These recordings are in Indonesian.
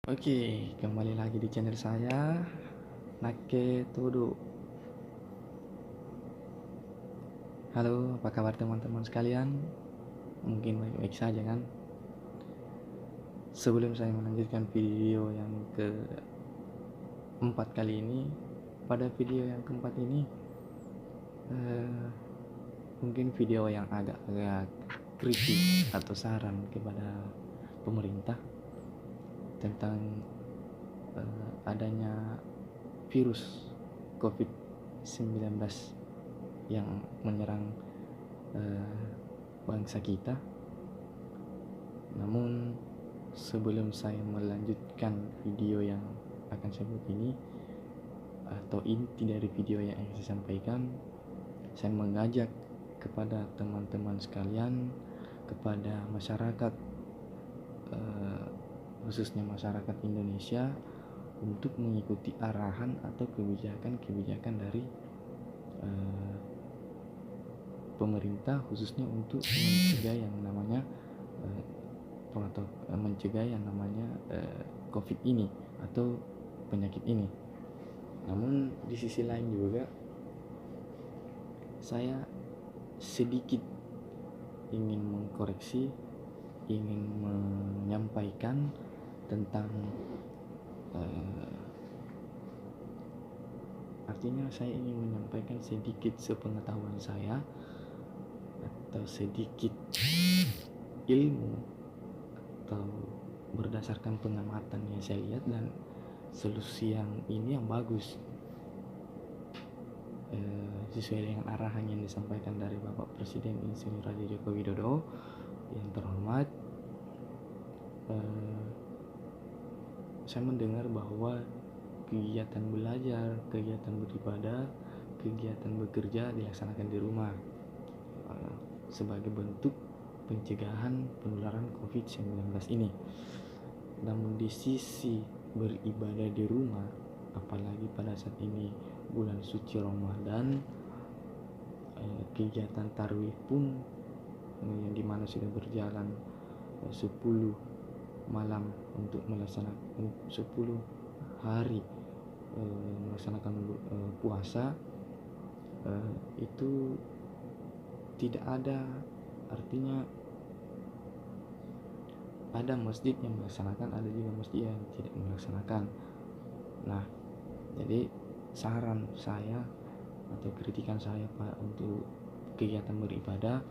Oke, kembali lagi di channel saya, Nake Todo. Halo, apa kabar teman-teman sekalian? Mungkin baik-baik saja kan? Sebelum saya melanjutkan video yang keempat kali ini, pada video yang keempat ini, eh, mungkin video yang agak-agak kritik atau saran kepada pemerintah tentang adanya virus COVID-19 yang menyerang bangsa kita. Namun sebelum saya melanjutkan video yang akan saya buat ini atau inti dari video yang saya sampaikan, saya mengajak kepada teman-teman sekalian, kepada masyarakat khususnya masyarakat Indonesia untuk mengikuti arahan atau kebijakan-kebijakan dari pemerintah, khususnya untuk mencegah yang namanya COVID ini atau penyakit ini. Namun di sisi lain juga saya sedikit ingin mengkoreksi, ingin menyampaikan tentang artinya saya ingin menyampaikan sedikit sepengetahuan saya atau sedikit ilmu atau berdasarkan pengamatan yang saya lihat dan solusi yang ini yang bagus sesuai dengan arahan yang disampaikan dari Bapak Presiden Insinyur Haji Joko Widodo yang terhormat. Saya mendengar bahwa kegiatan belajar, kegiatan beribadah, kegiatan bekerja dilaksanakan di rumah sebagai bentuk pencegahan penularan COVID-19 ini. Namun di sisi beribadah di rumah, apalagi pada saat ini bulan suci Ramadan, kegiatan tarawih pun yang dimana sudah berjalan 10 malam untuk melaksanakan 10 hari melaksanakan puasa, itu tidak ada, artinya ada masjid yang melaksanakan, ada juga masjid yang tidak melaksanakan. Nah, jadi saran saya atau kritikan saya Pak untuk kegiatan beribadah,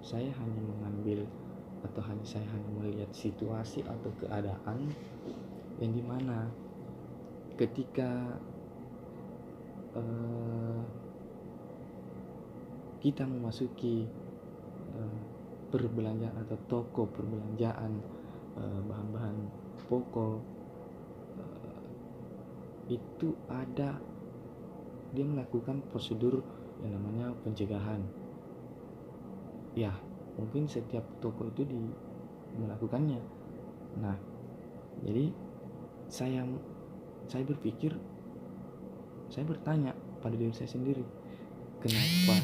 saya hanya mengambil atau saya hanya melihat situasi atau keadaan yang dimana ketika kita memasuki perbelanjaan atau toko perbelanjaan bahan-bahan pokok, itu ada dia melakukan prosedur yang namanya pencegahan. Ya, mungkin setiap toko itu melakukannya. Nah, jadi saya berpikir, saya bertanya pada diri saya sendiri, kenapa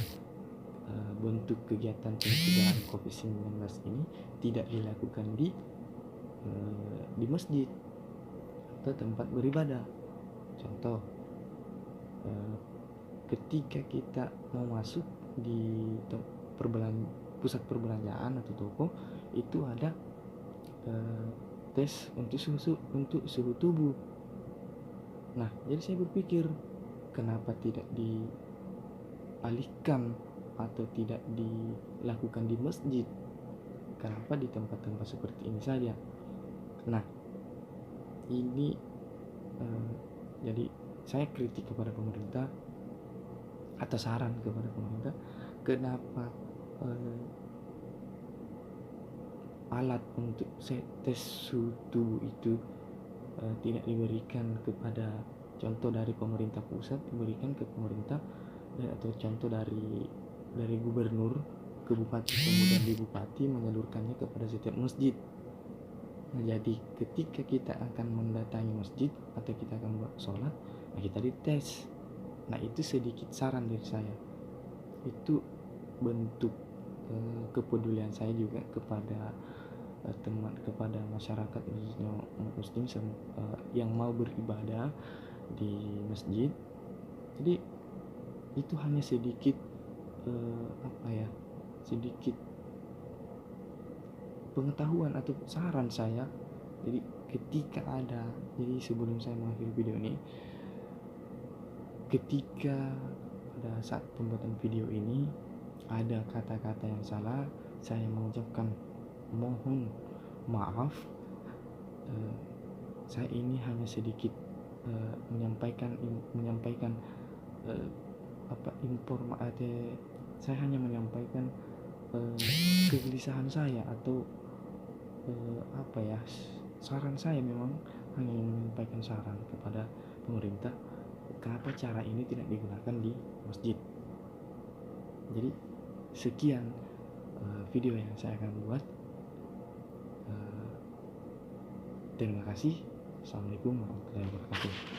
bentuk kegiatan pencegahan COVID-19 ini tidak dilakukan di masjid atau tempat beribadah. Contoh, ketika kita mau masuk di pusat perbelanjaan atau toko, itu ada tes untuk suhu tubuh. Nah, jadi saya berpikir, kenapa tidak dialihkan atau tidak dilakukan di masjid? Kenapa di tempat-tempat seperti ini saja? Nah, ini jadi saya kritik kepada pemerintah atau saran kepada pemerintah, kenapa alat untuk tes suhu tubuh itu tidak diberikan kepada, contoh dari pemerintah pusat diberikan ke pemerintah, atau contoh dari gubernur ke bupati, kemudian di bupati menyalurkannya kepada setiap masjid. Nah, jadi ketika kita akan mendatangi masjid atau kita akan buat sholat, nah kita dites. Nah, itu sedikit saran dari saya, itu bentuk kepedulian saya juga kepada kepada masyarakat khususnya umat muslim yang mau beribadah di masjid. Jadi itu hanya sedikit sedikit pengetahuan atau saran saya. Jadi jadi sebelum saya mengakhiri video ini, ketika pada saat pembuatan video ini ada kata-kata yang salah, saya mengucapkan mohon maaf. Saya ini hanya sedikit menyampaikan saya hanya menyampaikan kegelisahan saya atau saran saya. Memang hanya menyampaikan saran kepada pemerintah kenapa cara ini tidak digunakan di masjid. Jadi sekian video yang saya akan buat. Terima kasih. Assalamualaikum warahmatullahi wabarakatuh.